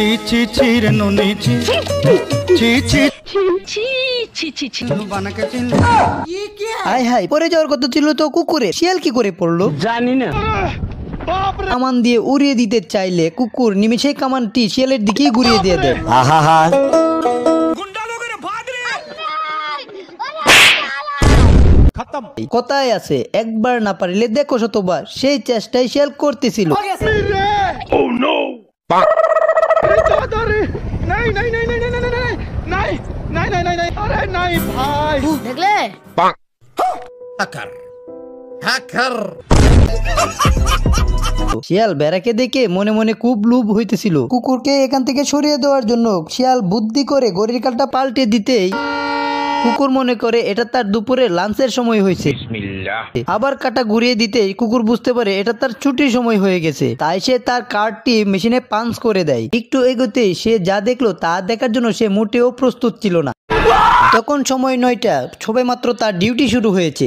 ছি ছি ছি রে নুনি ছি ছি ছি ছি ছি ছি ছি বানাকে চিন হাই হাই পরে যাওয়ার কথা ছিল তো কুকুরে, শিয়াল কি করে পড়লো জানি না। কামান দিয়ে উড়িয়ে দিতে চাইলে কুকুর নিমেষে কামানটি শিয়ালের দিকেই ঘুরিয়ে দিয়ে দেয়। কথায় আছে একবার না পারিলে দেখো শতবার, সেই চেষ্টাই শিয়াল করতেছিল। দেখলে শিয়াল বেড়াকে দেখে মনে মনে খুব লোভ হইতেছিল। কুকুরকে এখান থেকে সরিয়ে দেওয়ার জন্য শিয়াল বুদ্ধি করে ঘড়ির কাঁটা পাল্টে দিতেই কুকুর মনে করে এটা তার দুপুরে লাঞ্চের সময় হয়েছে। আবার কাঁটা ঘুরিয়ে দিতেই কুকুর বুঝতে পারে এটা তার ছুটির সময় হয়ে গেছে, তাই সে তার কার্ডটি মেশিনে পাঞ্চ করে দেয়। একটু এগোতেই সে যা দেখলো তা দেখার জন্য সে মোটেও প্রস্তুত ছিল না। তখন সময় 9টা, সবে মাত্র তার ডিউটি শুরু হয়েছে।